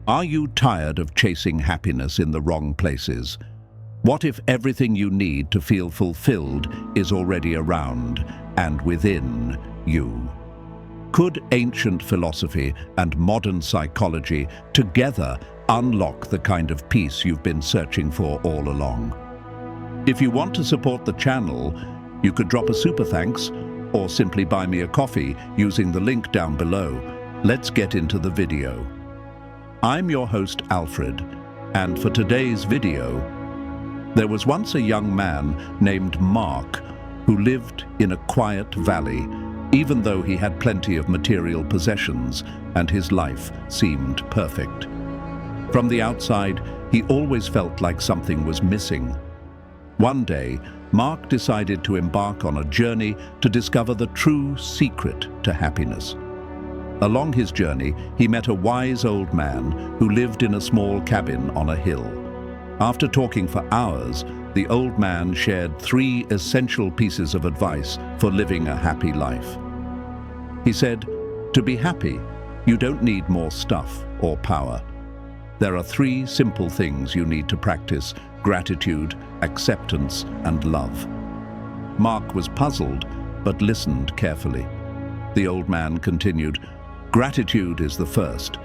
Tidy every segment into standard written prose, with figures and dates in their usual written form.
Are you tired of chasing happiness in the wrong places? What if everything you need to feel fulfilled is already around and within you? Could ancient philosophy and modern psychology together unlock the kind of peace you've been searching for all along? If you want to support the channel, you could drop a super thanks or simply buy me a coffee using the link down below. Let's get into the video. I'm your host Alfred, and for today's video, there was once a young man named Mark who lived in a quiet valley, even though he had plenty of material possessions and his life seemed perfect. From the outside, he always felt like something was missing. One day, Mark decided to embark on a journey to discover the true secret to happiness. Along his journey, he met a wise old man who lived in a small cabin on a hill. After talking for hours, the old man shared 3 essential pieces of advice for living a happy life. He said, to be happy, you don't need more stuff or power. There are 3 simple things you need to practice: gratitude, acceptance, and love. Mark was puzzled, but listened carefully. The old man continued, gratitude is the first.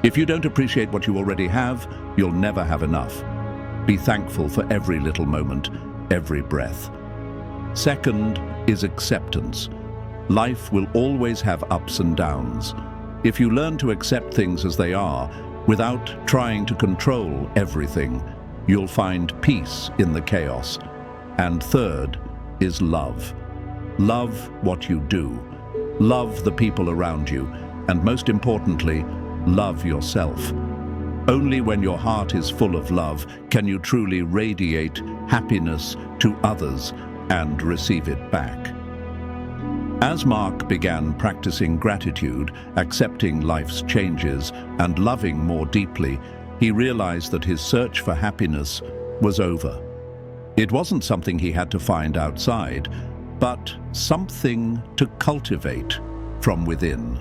If you don't appreciate what you already have, you'll never have enough. Be thankful for every little moment, every breath. Second is acceptance. Life will always have ups and downs. If you learn to accept things as they are, without trying to control everything, you'll find peace in the chaos. And third is love. Love what you do. Love the people around you. And most importantly, love yourself. Only when your heart is full of love can you truly radiate happiness to others and receive it back. As Mark began practicing gratitude, accepting life's changes, and loving more deeply, he realized that his search for happiness was over. It wasn't something he had to find outside, but something to cultivate from within.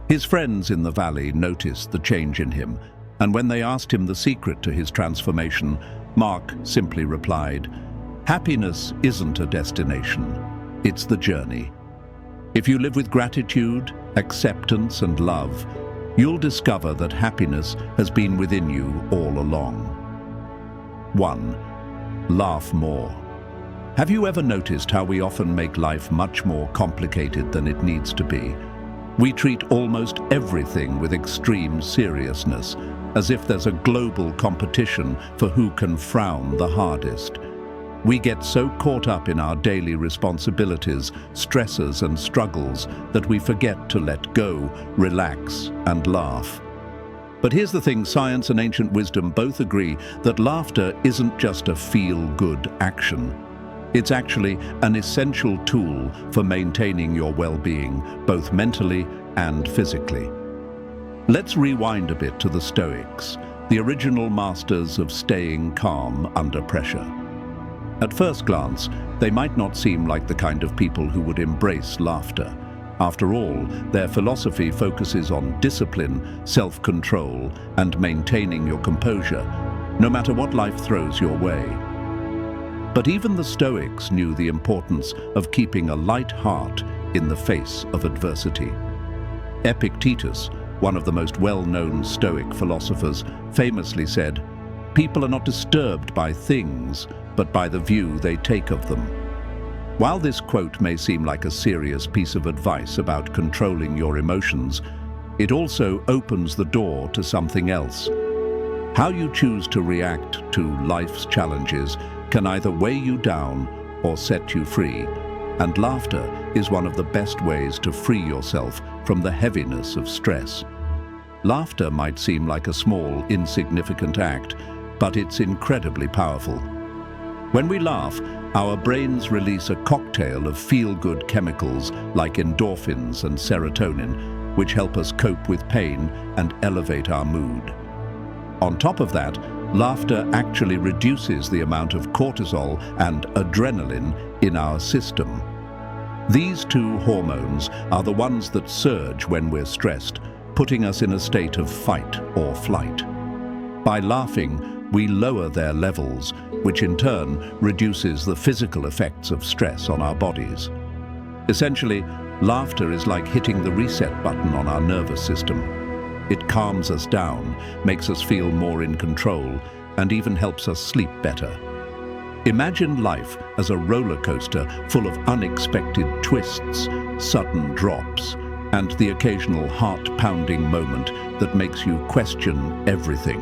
His friends in the valley noticed the change in him, and when they asked him the secret to his transformation, Mark simply replied, happiness isn't a destination, it's the journey. If you live with gratitude, acceptance, and love, you'll discover that happiness has been within you all along. 1. Laugh more. Have you ever noticed how we often make life much more complicated than it needs to be? We treat almost everything with extreme seriousness, as if there's a global competition for who can frown the hardest. We get so caught up in our daily responsibilities, stresses, and struggles that we forget to let go, relax, and laugh. But here's the thing: science and ancient wisdom both agree that laughter isn't just a feel-good action. It's actually an essential tool for maintaining your well-being, both mentally and physically. Let's rewind a bit to the Stoics, the original masters of staying calm under pressure. At first glance, they might not seem like the kind of people who would embrace laughter. After all, their philosophy focuses on discipline, self-control, and maintaining your composure, no matter what life throws your way. But even the Stoics knew the importance of keeping a light heart in the face of adversity. Epictetus, one of the most well-known Stoic philosophers, famously said, "People are not disturbed by things, but by the view they take of them." While this quote may seem like a serious piece of advice about controlling your emotions, it also opens the door to something else. How you choose to react to life's challenges can either weigh you down or set you free, and laughter is one of the best ways to free yourself from the heaviness of stress. Laughter might seem like a small, insignificant act, but it's incredibly powerful. When we laugh, our brains release a cocktail of feel-good chemicals like endorphins and serotonin, which help us cope with pain and elevate our mood. On top of that, laughter actually reduces the amount of cortisol and adrenaline in our system. These 2 hormones are the ones that surge when we're stressed, putting us in a state of fight or flight. By laughing, we lower their levels, which in turn reduces the physical effects of stress on our bodies. Essentially, laughter is like hitting the reset button on our nervous system. It calms us down, makes us feel more in control, and even helps us sleep better. Imagine life as a roller coaster full of unexpected twists, sudden drops, and the occasional heart-pounding moment that makes you question everything.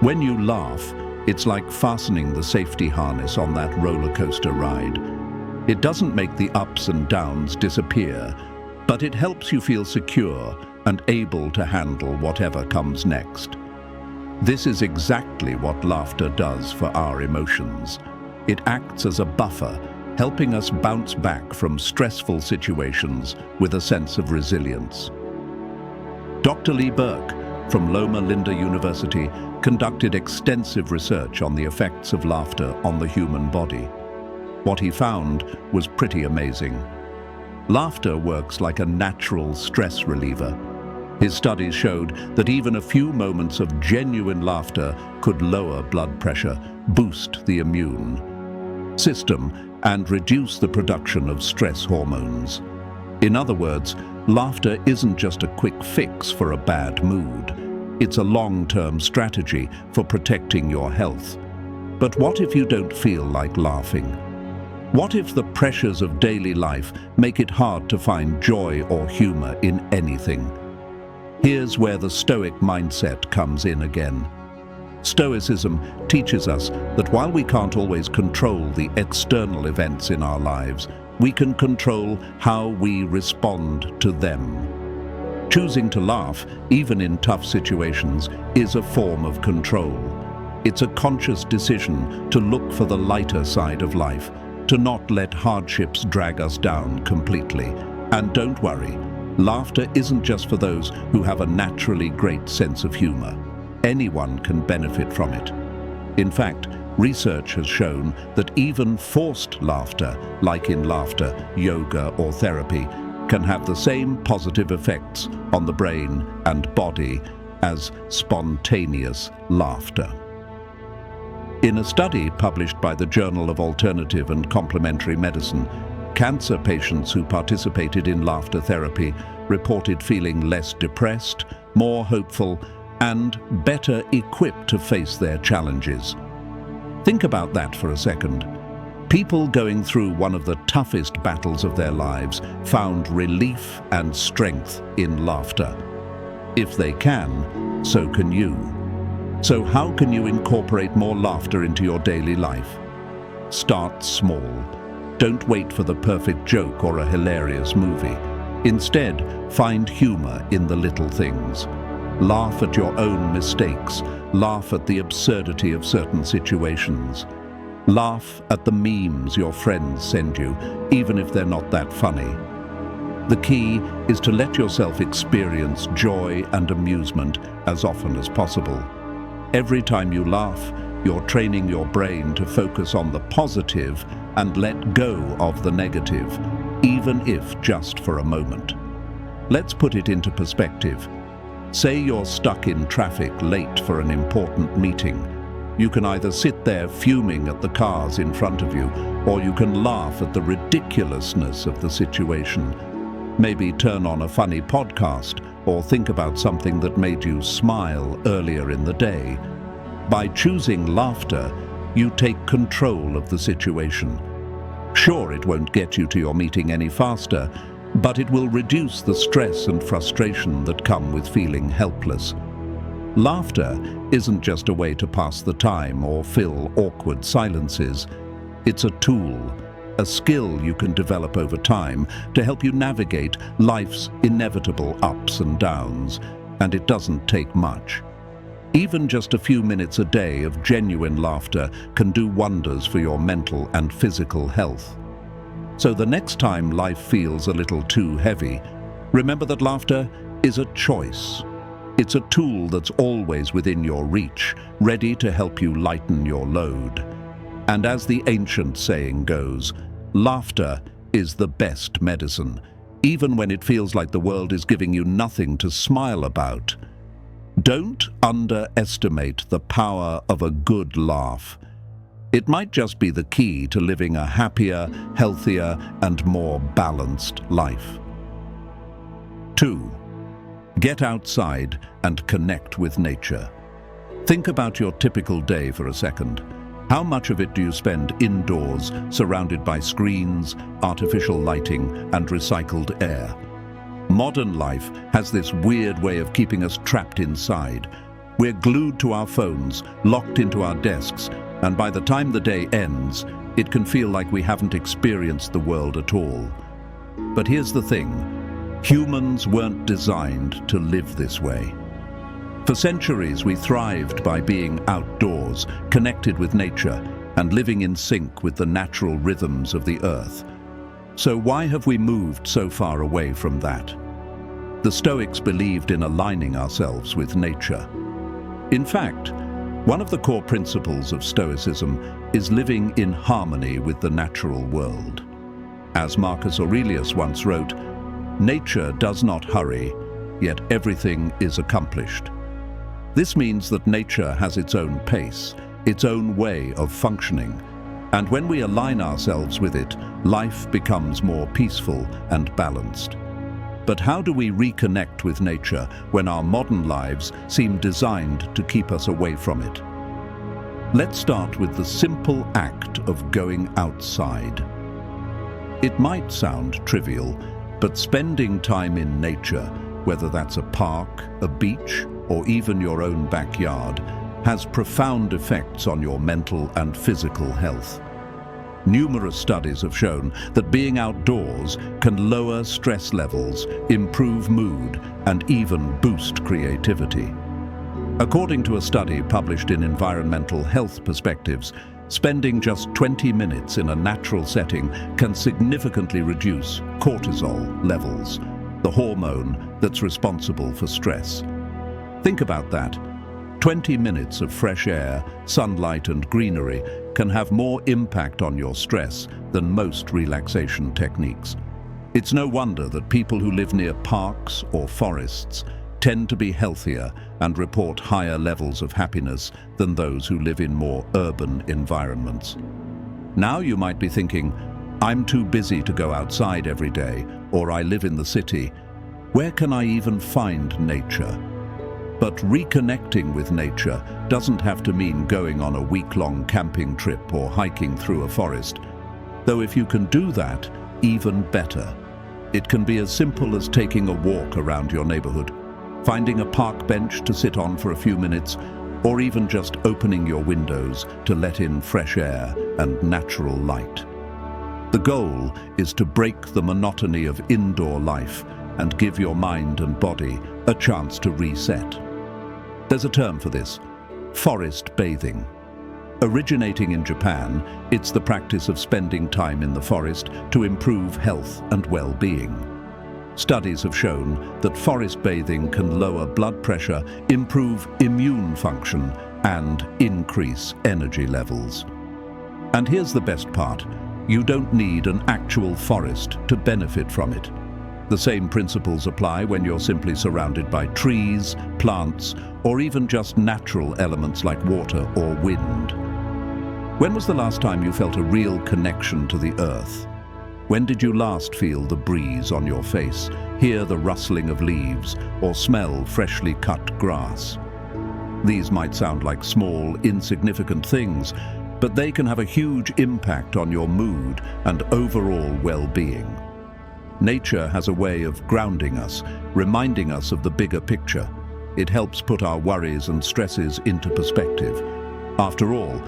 When you laugh, it's like fastening the safety harness on that roller coaster ride. It doesn't make the ups and downs disappear, but it helps you feel secure and able to handle whatever comes next. This is exactly what laughter does for our emotions. It acts as a buffer, helping us bounce back from stressful situations with a sense of resilience. Dr. Lee Burke from Loma Linda University conducted extensive research on the effects of laughter on the human body. What he found was pretty amazing. Laughter works like a natural stress reliever. His studies showed that even a few moments of genuine laughter could lower blood pressure, boost the immune system, and reduce the production of stress hormones. In other words, laughter isn't just a quick fix for a bad mood. It's a long-term strategy for protecting your health. But what if you don't feel like laughing? What if the pressures of daily life make it hard to find joy or humor in anything? Here's where the Stoic mindset comes in again. Stoicism teaches us that while we can't always control the external events in our lives, we can control how we respond to them. Choosing to laugh, even in tough situations, is a form of control. It's a conscious decision to look for the lighter side of life, to not let hardships drag us down completely. And don't worry, laughter isn't just for those who have a naturally great sense of humor. Anyone can benefit from it. In fact, research has shown that even forced laughter, like in laughter, yoga, or therapy, can have the same positive effects on the brain and body as spontaneous laughter. In a study published by the Journal of Alternative and Complementary Medicine, cancer patients who participated in laughter therapy reported feeling less depressed, more hopeful, and better equipped to face their challenges. Think about that for a second. People going through one of the toughest battles of their lives found relief and strength in laughter. If they can, so can you. So how can you incorporate more laughter into your daily life? Start small. Don't wait for the perfect joke or a hilarious movie. Instead, find humor in the little things. Laugh at your own mistakes. Laugh at the absurdity of certain situations. Laugh at the memes your friends send you, even if they're not that funny. The key is to let yourself experience joy and amusement as often as possible. Every time you laugh, you're training your brain to focus on the positive and let go of the negative, even if just for a moment. Let's put it into perspective. Say you're stuck in traffic late for an important meeting. You can either sit there fuming at the cars in front of you, or you can laugh at the ridiculousness of the situation. Maybe turn on a funny podcast or think about something that made you smile earlier in the day. By choosing laughter, you take control of the situation. Sure, it won't get you to your meeting any faster, but it will reduce the stress and frustration that come with feeling helpless. Laughter isn't just a way to pass the time or fill awkward silences. It's a tool, a skill you can develop over time to help you navigate life's inevitable ups and downs, and it doesn't take much. Even just a few minutes a day of genuine laughter can do wonders for your mental and physical health. So the next time life feels a little too heavy, remember that laughter is a choice. It's a tool that's always within your reach, ready to help you lighten your load. And as the ancient saying goes, laughter is the best medicine. even when it feels like the world is giving you nothing to smile about. Don't underestimate the power of a good laugh. It might just be the key to living a happier, healthier, and more balanced life. 2. Get outside and connect with nature. Think about your typical day for a second. How much of it do you spend indoors, surrounded by screens, artificial lighting, and recycled air? Modern life has this weird way of keeping us trapped inside. We're glued to our phones, locked into our desks, and by the time the day ends, it can feel like we haven't experienced the world at all. But here's the thing. Humans weren't designed to live this way. For centuries, we thrived by being outdoors, connected with nature, and living in sync with the natural rhythms of the earth. So why have we moved so far away from that? The Stoics believed in aligning ourselves with nature. In fact, one of the core principles of Stoicism is living in harmony with the natural world. As Marcus Aurelius once wrote, "Nature does not hurry, yet everything is accomplished." This means that nature has its own pace, its own way of functioning, and when we align ourselves with it, life becomes more peaceful and balanced. But how do we reconnect with nature when our modern lives seem designed to keep us away from it? Let's start with the simple act of going outside. It might sound trivial, but spending time in nature, whether that's a park, a beach, or even your own backyard, has profound effects on your mental and physical health. Numerous studies have shown that being outdoors can lower stress levels, improve mood, and even boost creativity. According to a study published in Environmental Health Perspectives, spending just 20 minutes in a natural setting can significantly reduce cortisol levels, the hormone that's responsible for stress. Think about that. 20 minutes of fresh air, sunlight, and greenery can have more impact on your stress than most relaxation techniques. It's no wonder that people who live near parks or forests tend to be healthier and report higher levels of happiness than those who live in more urban environments. Now you might be thinking, "I'm too busy to go outside every day," or "I live in the city. Where can I even find nature?" But reconnecting with nature doesn't have to mean going on a week-long camping trip or hiking through a forest. Though if you can do that, even better. It can be as simple as taking a walk around your neighborhood, finding a park bench to sit on for a few minutes, or even just opening your windows to let in fresh air and natural light. The goal is to break the monotony of indoor life and give your mind and body a chance to reset. There's a term for this: forest bathing. Originating in Japan, it's the practice of spending time in the forest to improve health and well-being. Studies have shown that forest bathing can lower blood pressure, improve immune function, and increase energy levels. And here's the best part: you don't need an actual forest to benefit from it. The same principles apply when you're simply surrounded by trees, plants, or even just natural elements like water or wind. When was the last time you felt a real connection to the earth? When did you last feel the breeze on your face, hear the rustling of leaves, or smell freshly cut grass? These might sound like small, insignificant things, but they can have a huge impact on your mood and overall well-being. Nature has a way of grounding us, reminding us of the bigger picture. It helps put our worries and stresses into perspective. After all,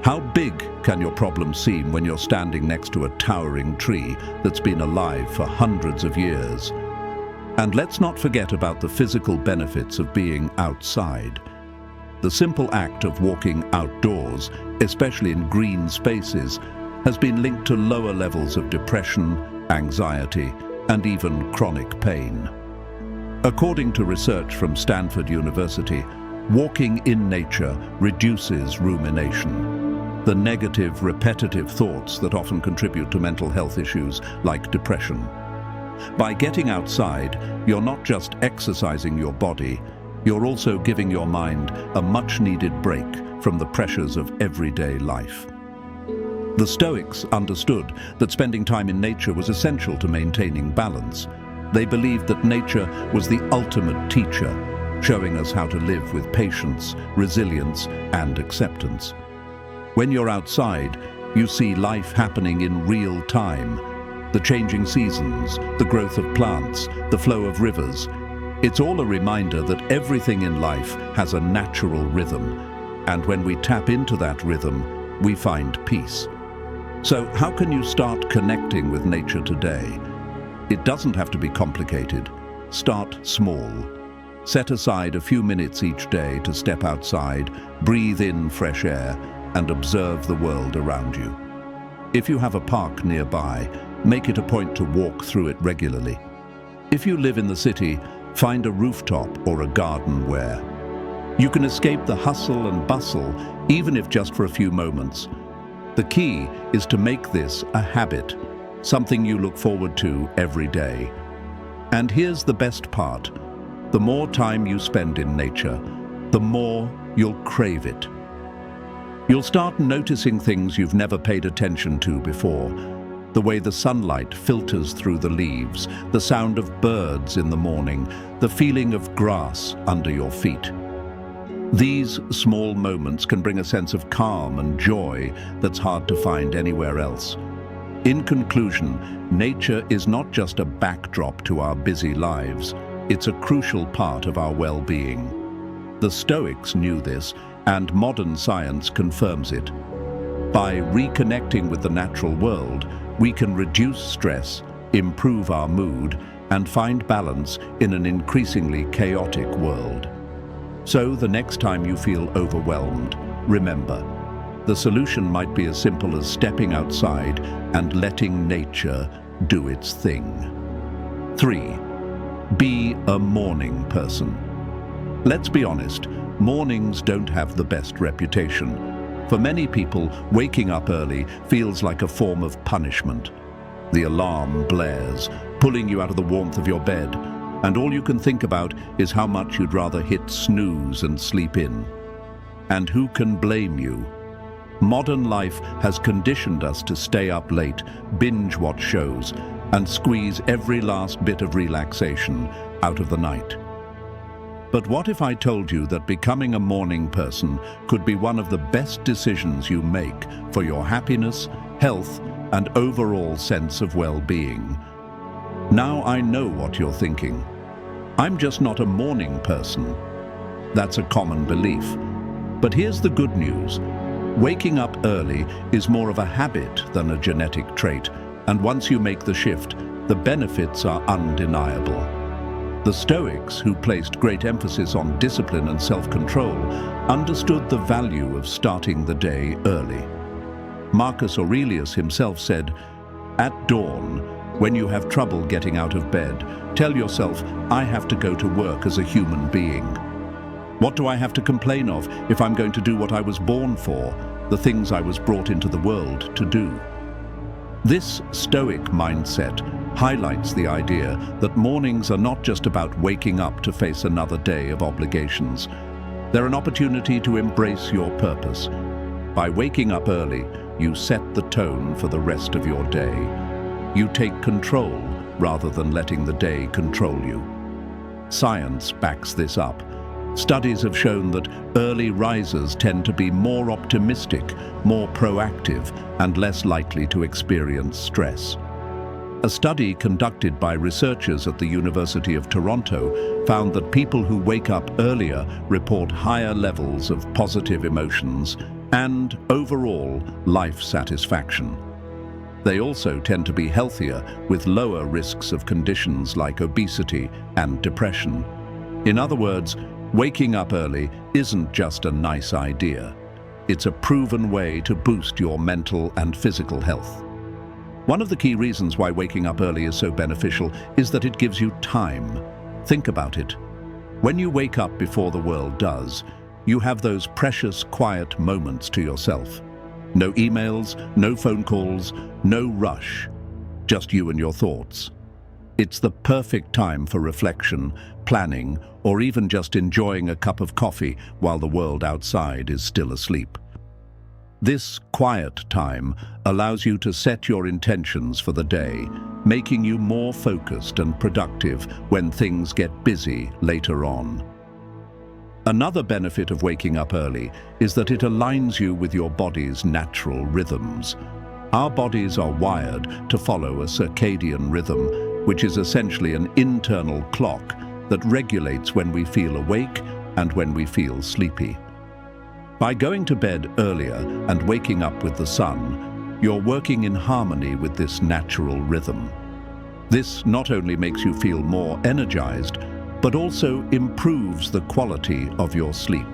how big can your problem seem when you're standing next to a towering tree that's been alive for hundreds of years? And let's not forget about the physical benefits of being outside. The simple act of walking outdoors, especially in green spaces, has been linked to lower levels of depression, anxiety, and even chronic pain. According to research from Stanford University, walking in nature reduces rumination, the negative, repetitive thoughts that often contribute to mental health issues like depression. By getting outside, you're not just exercising your body, you're also giving your mind a much-needed break from the pressures of everyday life. The Stoics understood that spending time in nature was essential to maintaining balance. They believed that nature was the ultimate teacher, showing us how to live with patience, resilience, and acceptance. When you're outside, you see life happening in real time. The changing seasons, the growth of plants, the flow of rivers. It's all a reminder that everything in life has a natural rhythm, and when we tap into that rhythm, we find peace. So how can you start connecting with nature today? It doesn't have to be complicated. Start small. Set aside a few minutes each day to step outside, breathe in fresh air, and observe the world around you. If you have a park nearby, make it a point to walk through it regularly. If you live in the city, find a rooftop or a garden where you can escape the hustle and bustle, even if just for a few moments. The key is to make this a habit, something you look forward to every day. And here's the best part. The more time you spend in nature, the more you'll crave it. You'll start noticing things you've never paid attention to before. The way the sunlight filters through the leaves, the sound of birds in the morning, the feeling of grass under your feet. These small moments can bring a sense of calm and joy that's hard to find anywhere else. In conclusion, nature is not just a backdrop to our busy lives, it's a crucial part of our well-being. The Stoics knew this, and modern science confirms it. By reconnecting with the natural world, we can reduce stress, improve our mood, and find balance in an increasingly chaotic world. So the next time you feel overwhelmed, remember, the solution might be as simple as stepping outside and letting nature do its thing. 3. Be a morning person. Let's be honest, mornings don't have the best reputation. For many people, waking up early feels like a form of punishment. The alarm blares, pulling you out of the warmth of your bed, and all you can think about is how much you'd rather hit snooze and sleep in. And who can blame you? Modern life has conditioned us to stay up late, binge watch shows, and squeeze every last bit of relaxation out of the night. But what if I told you that becoming a morning person could be one of the best decisions you make for your happiness, health, and overall sense of well-being? Now I know what you're thinking. I'm just not a morning person. That's a common belief. But here's the good news. Waking up early is more of a habit than a genetic trait, and once you make the shift, the benefits are undeniable. The Stoics, who placed great emphasis on discipline and self-control, understood the value of starting the day early. Marcus Aurelius himself said, "At dawn, when you have trouble getting out of bed, tell yourself, I have to go to work as a human being. What do I have to complain of if I'm going to do what I was born for, the things I was brought into the world to do?" This Stoic mindset highlights the idea that mornings are not just about waking up to face another day of obligations. They're an opportunity to embrace your purpose. By waking up early, you set the tone for the rest of your day. You take control rather than letting the day control you. Science backs this up. Studies have shown that early risers tend to be more optimistic, more proactive, and less likely to experience stress. A study conducted by researchers at the University of Toronto found that people who wake up earlier report higher levels of positive emotions and, overall, life satisfaction. They also tend to be healthier with lower risks of conditions like obesity and depression. In other words, waking up early isn't just a nice idea. It's a proven way to boost your mental and physical health. One of the key reasons why waking up early is so beneficial is that it gives you time. Think about it. When you wake up before the world does, you have those precious, quiet moments to yourself. No emails, no phone calls, no rush. Just you and your thoughts. It's the perfect time for reflection, planning, or even just enjoying a cup of coffee while the world outside is still asleep. This quiet time allows you to set your intentions for the day, making you more focused and productive when things get busy later on. Another benefit of waking up early is that it aligns you with your body's natural rhythms. Our bodies are wired to follow a circadian rhythm, which is essentially an internal clock that regulates when we feel awake and when we feel sleepy. By going to bed earlier and waking up with the sun, you're working in harmony with this natural rhythm. This not only makes you feel more energized, but also improves the quality of your sleep.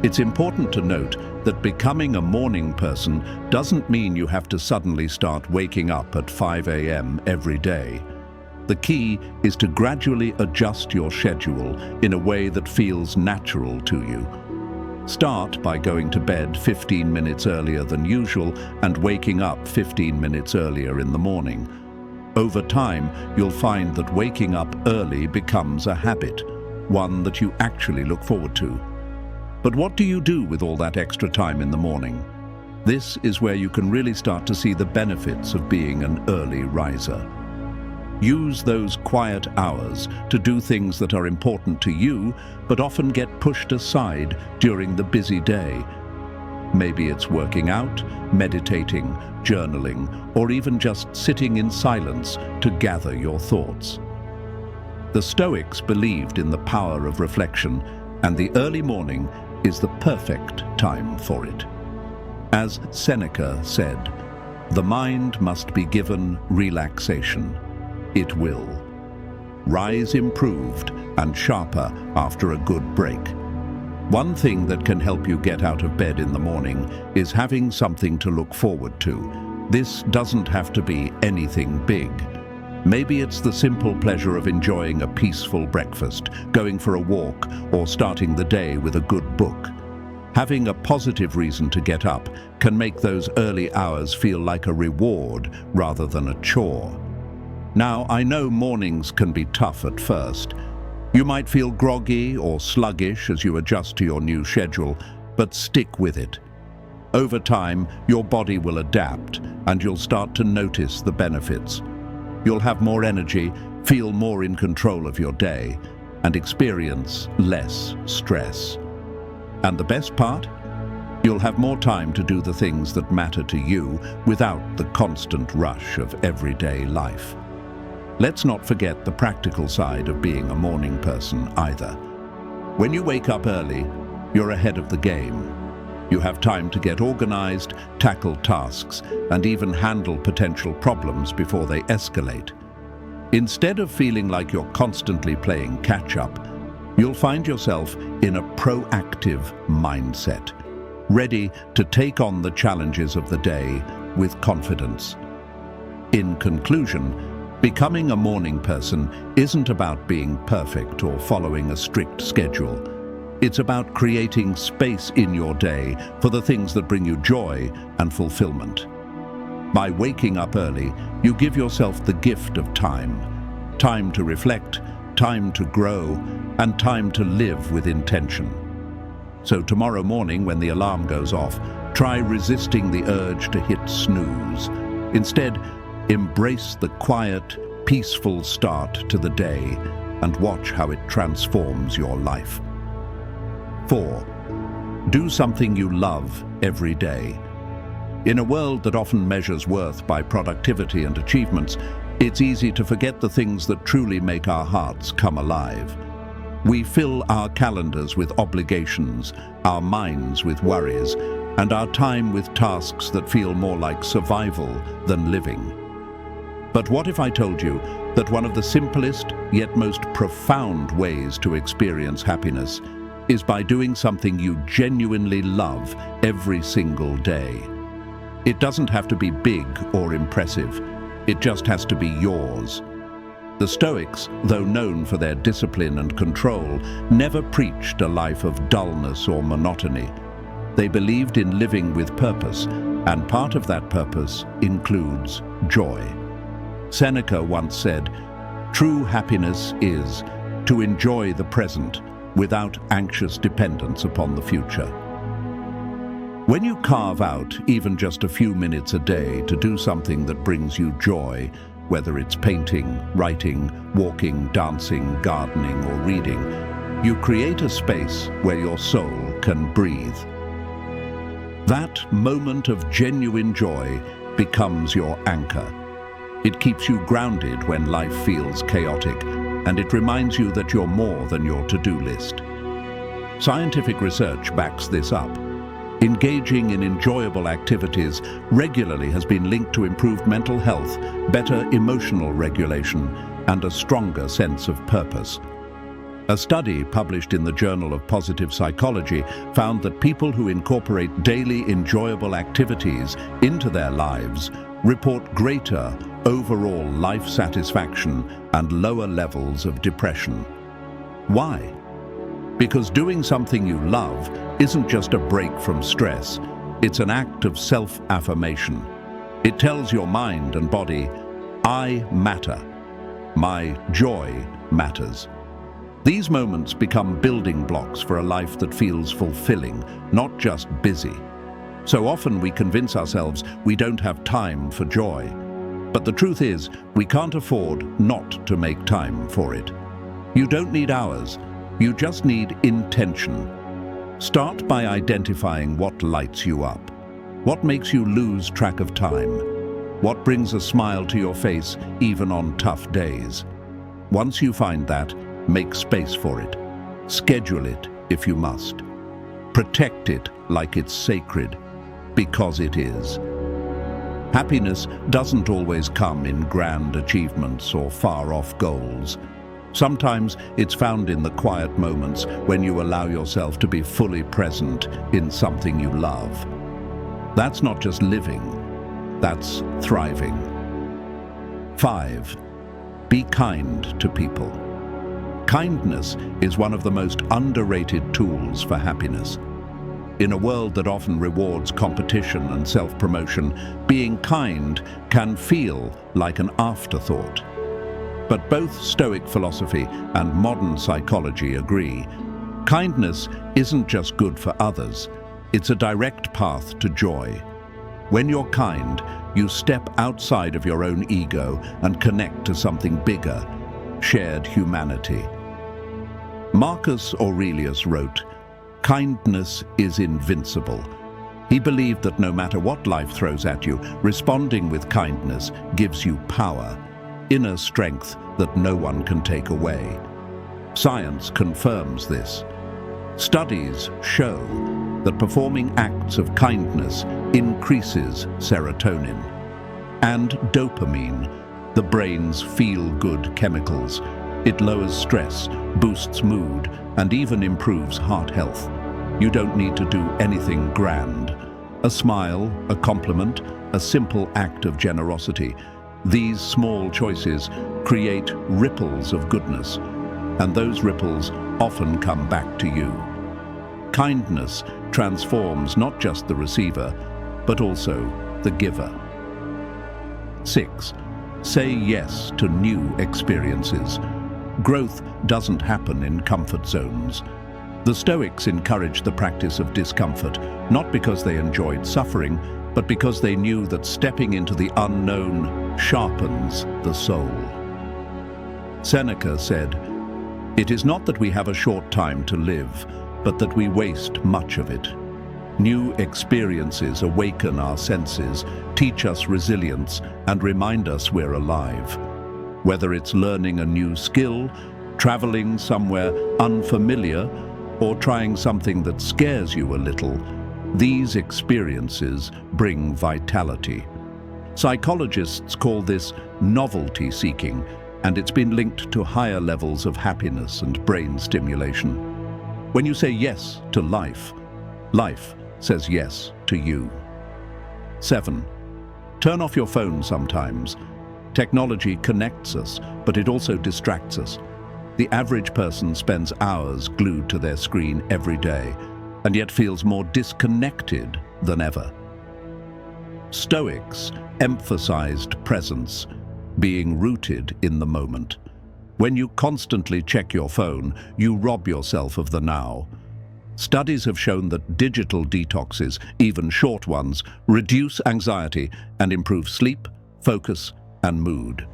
It's important to note that becoming a morning person doesn't mean you have to suddenly start waking up at 5 a.m. every day. The key is to gradually adjust your schedule in a way that feels natural to you. Start by going to bed 15 minutes earlier than usual and waking up 15 minutes earlier in the morning. Over time, you'll find that waking up early becomes a habit, one that you actually look forward to. But what do you do with all that extra time in the morning? This is where you can really start to see the benefits of being an early riser. Use those quiet hours to do things that are important to you, but often get pushed aside during the busy day. Maybe it's working out, meditating, journaling, or even just sitting in silence to gather your thoughts. The Stoics believed in the power of reflection, and the early morning is the perfect time for it. As Seneca said, "The mind must be given relaxation. It will. Rise improved and sharper after a good break." One thing that can help you get out of bed in the morning is having something to look forward to. This doesn't have to be anything big. Maybe it's the simple pleasure of enjoying a peaceful breakfast, going for a walk, or starting the day with a good book. Having a positive reason to get up can make those early hours feel like a reward rather than a chore. Now, I know mornings can be tough at first. You might feel groggy or sluggish as you adjust to your new schedule, but stick with it. Over time, your body will adapt and you'll start to notice the benefits. You'll have more energy, feel more in control of your day, and experience less stress. And the best part? You'll have more time to do the things that matter to you without the constant rush of everyday life. Let's not forget the practical side of being a morning person either. When you wake up early, you're ahead of the game. You have time to get organized, tackle tasks, and even handle potential problems before they escalate. Instead of feeling like you're constantly playing catch-up, you'll find yourself in a proactive mindset, ready to take on the challenges of the day with confidence. In conclusion, becoming a morning person isn't about being perfect or following a strict schedule. It's about creating space in your day for the things that bring you joy and fulfillment. By waking up early, you give yourself the gift of time. Time to reflect, time to grow, and time to live with intention. So tomorrow morning, when the alarm goes off, try resisting the urge to hit snooze. Instead, embrace the quiet, peaceful start to the day and watch how it transforms your life. 4. Do something you love every day. In a world that often measures worth by productivity and achievements, it's easy to forget the things that truly make our hearts come alive. We fill our calendars with obligations, our minds with worries, and our time with tasks that feel more like survival than living. But what if I told you that one of the simplest yet most profound ways to experience happiness is by doing something you genuinely love every single day? It doesn't have to be big or impressive. It just has to be yours. The Stoics, though known for their discipline and control, never preached a life of dullness or monotony. They believed in living with purpose, and part of that purpose includes joy. Seneca once said, "True happiness is to enjoy the present without anxious dependence upon the future." When you carve out even just a few minutes a day to do something that brings you joy, whether it's painting, writing, walking, dancing, gardening, or reading, you create a space where your soul can breathe. That moment of genuine joy becomes your anchor. It keeps you grounded when life feels chaotic, and it reminds you that you're more than your to-do list. Scientific research backs this up. Engaging in enjoyable activities regularly has been linked to improved mental health, better emotional regulation, and a stronger sense of purpose. A study published in the Journal of Positive Psychology found that people who incorporate daily enjoyable activities into their lives report greater overall life satisfaction and lower levels of depression. Why? Because doing something you love isn't just a break from stress, it's an act of self-affirmation. It tells your mind and body, "I matter. My joy matters." These moments become building blocks for a life that feels fulfilling, not just busy. So often we convince ourselves we don't have time for joy. But the truth is, we can't afford not to make time for it. You don't need hours. You just need intention. Start by identifying what lights you up. What makes you lose track of time? What brings a smile to your face even on tough days? Once you find that, make space for it. Schedule it if you must. Protect it like it's sacred, because it is. Happiness doesn't always come in grand achievements or far-off goals. Sometimes it's found in the quiet moments when you allow yourself to be fully present in something you love. That's not just living, that's thriving. 5. Be kind to people. Kindness is one of the most underrated tools for happiness. In a world that often rewards competition and self-promotion, being kind can feel like an afterthought. But both Stoic philosophy and modern psychology agree. Kindness isn't just good for others, it's a direct path to joy. When you're kind, you step outside of your own ego and connect to something bigger, shared humanity. Marcus Aurelius wrote, "Kindness is invincible." He believed that no matter what life throws at you, responding with kindness gives you power, inner strength that no one can take away. Science confirms this. Studies show that performing acts of kindness increases serotonin and dopamine, the brain's feel-good chemicals. It lowers stress, boosts mood, and even improves heart health. You don't need to do anything grand. A smile, a compliment, a simple act of generosity. These small choices create ripples of goodness, and those ripples often come back to you. Kindness transforms not just the receiver, but also the giver. 6. Say yes to new experiences. Growth doesn't happen in comfort zones. The Stoics encouraged the practice of discomfort, not because they enjoyed suffering, but because they knew that stepping into the unknown sharpens the soul. Seneca said, "It is not that we have a short time to live, but that we waste much of it." New experiences awaken our senses, teach us resilience, and remind us we're alive. Whether it's learning a new skill, traveling somewhere unfamiliar, or trying something that scares you a little, these experiences bring vitality. Psychologists call this novelty seeking, and it's been linked to higher levels of happiness and brain stimulation. When you say yes to life, life says yes to you. 7. Turn off your phone sometimes. Technology connects us, but it also distracts us. The average person spends hours glued to their screen every day, and yet feels more disconnected than ever. Stoics emphasized presence. being rooted in the moment. When you constantly check your phone, you rob yourself of the now. Studies have shown that digital detoxes, even short ones, reduce anxiety and improve sleep, focus, and mood.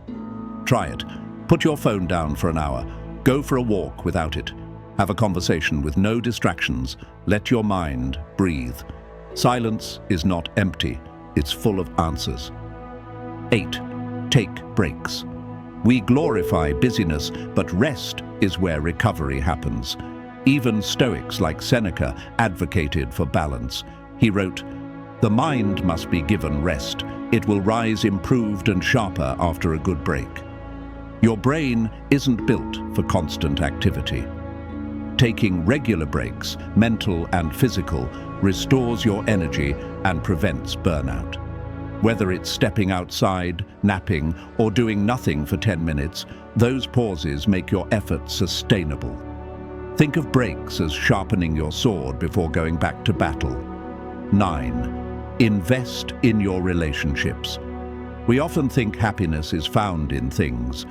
Try it. Put your phone down for an hour. Go for a walk without it. Have a conversation with no distractions. Let your mind breathe. Silence is not empty. It's full of answers. 8. Take breaks. We glorify busyness, but rest is where recovery happens. Even Stoics like Seneca advocated for balance. He wrote, "The mind must be given rest. It will rise improved and sharper after a good break." Your brain isn't built for constant activity. Taking regular breaks, mental and physical, restores your energy and prevents burnout. Whether it's stepping outside, napping, or doing nothing for 10 minutes, those pauses make your effort sustainable. Think of breaks as sharpening your sword before going back to battle. 9. Invest in your relationships. We often think happiness is found in things,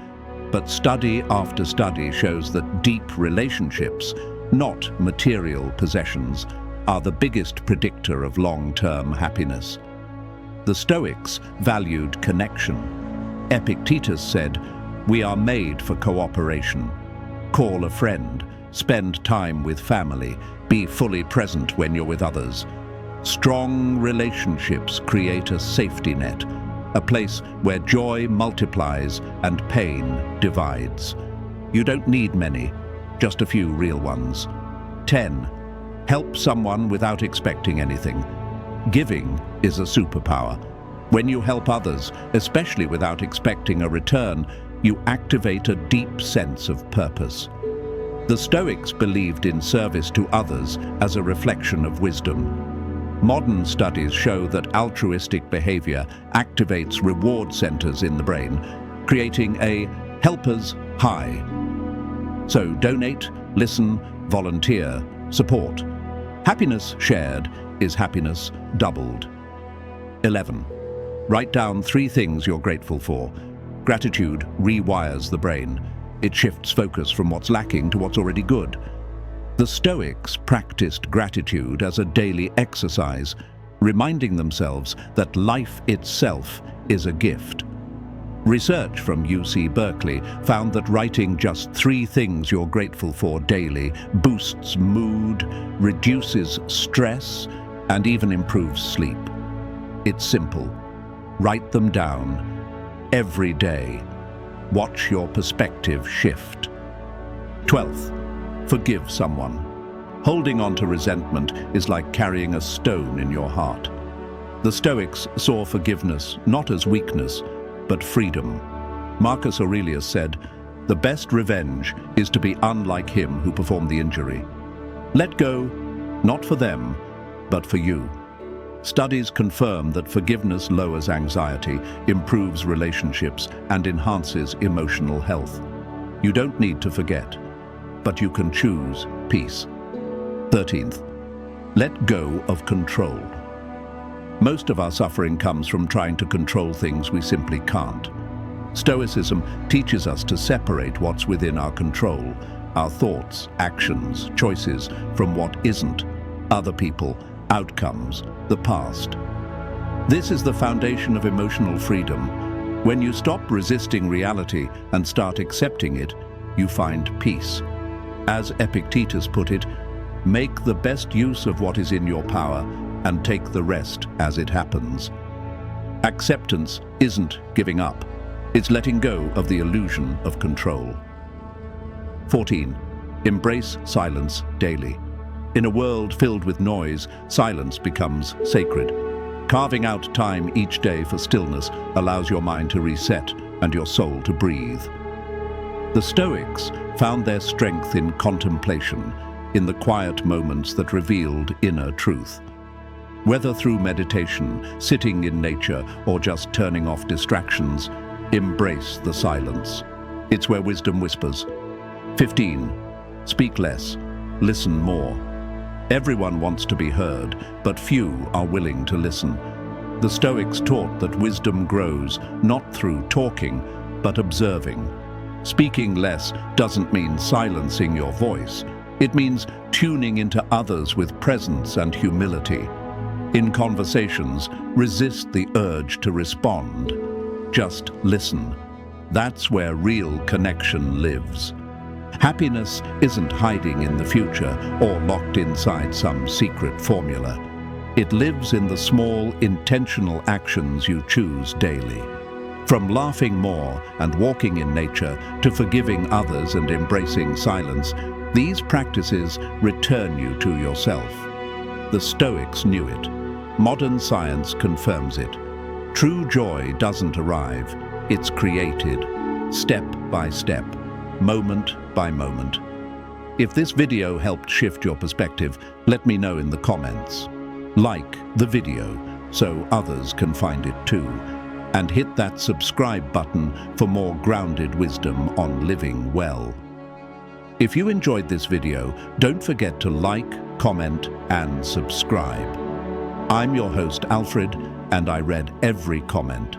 but study after study shows that deep relationships, not material possessions, are the biggest predictor of long-term happiness. The Stoics valued connection. Epictetus said, "We are made for cooperation. Call a friend, spend time with family, be fully present when you're with others." Strong relationships create a safety net, a place where joy multiplies and pain divides. You don't need many, just a few real ones. 10. Help someone without expecting anything. Giving is a superpower. When you help others, especially without expecting a return, you activate a deep sense of purpose. The Stoics believed in service to others as a reflection of wisdom. Modern studies show that altruistic behavior activates reward centers in the brain, creating a helper's high. So donate, listen, volunteer, support. Happiness shared is happiness doubled. 11. Write down 3 things you're grateful for. Gratitude rewires the brain. It shifts focus from what's lacking to what's already good. The Stoics practiced gratitude as a daily exercise, reminding themselves that life itself is a gift. Research from UC Berkeley found that writing just 3 things you're grateful for daily boosts mood, reduces stress, and even improves sleep. It's simple. Write them down every day. Watch your perspective shift. 12th, forgive someone. Holding on to resentment is like carrying a stone in your heart. The Stoics saw forgiveness not as weakness, but freedom. Marcus Aurelius said, "The best revenge is to be unlike him who performed the injury." Let go, not for them, but for you. Studies confirm that forgiveness lowers anxiety, improves relationships, and enhances emotional health. You don't need to forget, but you can choose peace. 13th, let go of control. Most of our suffering comes from trying to control things we simply can't. Stoicism teaches us to separate what's within our control, our thoughts, actions, choices, from what isn't, other people, outcomes, the past. This is the foundation of emotional freedom. When you stop resisting reality and start accepting it, you find peace. As Epictetus put it, make the best use of what is in your power and take the rest as it happens. Acceptance isn't giving up. It's letting go of the illusion of control. 14. Embrace silence daily. In a world filled with noise, silence becomes sacred. Carving out time each day for stillness allows your mind to reset and your soul to breathe. The Stoics found their strength in contemplation, in the quiet moments that revealed inner truth. Whether through meditation, sitting in nature, or just turning off distractions, embrace the silence. It's where wisdom whispers. 15. Speak less, listen more. Everyone wants to be heard, but few are willing to listen. The Stoics taught that wisdom grows not through talking, but observing. Speaking less doesn't mean silencing your voice. It means tuning into others with presence and humility. In conversations, resist the urge to respond. Just listen. That's where real connection lives. Happiness isn't hiding in the future or locked inside some secret formula. It lives in the small, intentional actions you choose daily. From laughing more and walking in nature to forgiving others and embracing silence, these practices return you to yourself. The Stoics knew it. Modern science confirms it. True joy doesn't arrive, it's created, step by step, moment by moment. If this video helped shift your perspective, let me know in the comments. Like the video so others can find it too. And hit that subscribe button for more grounded wisdom on living well. If you enjoyed this video, don't forget to like, comment, and subscribe. I'm your host, Alfred, and I read every comment.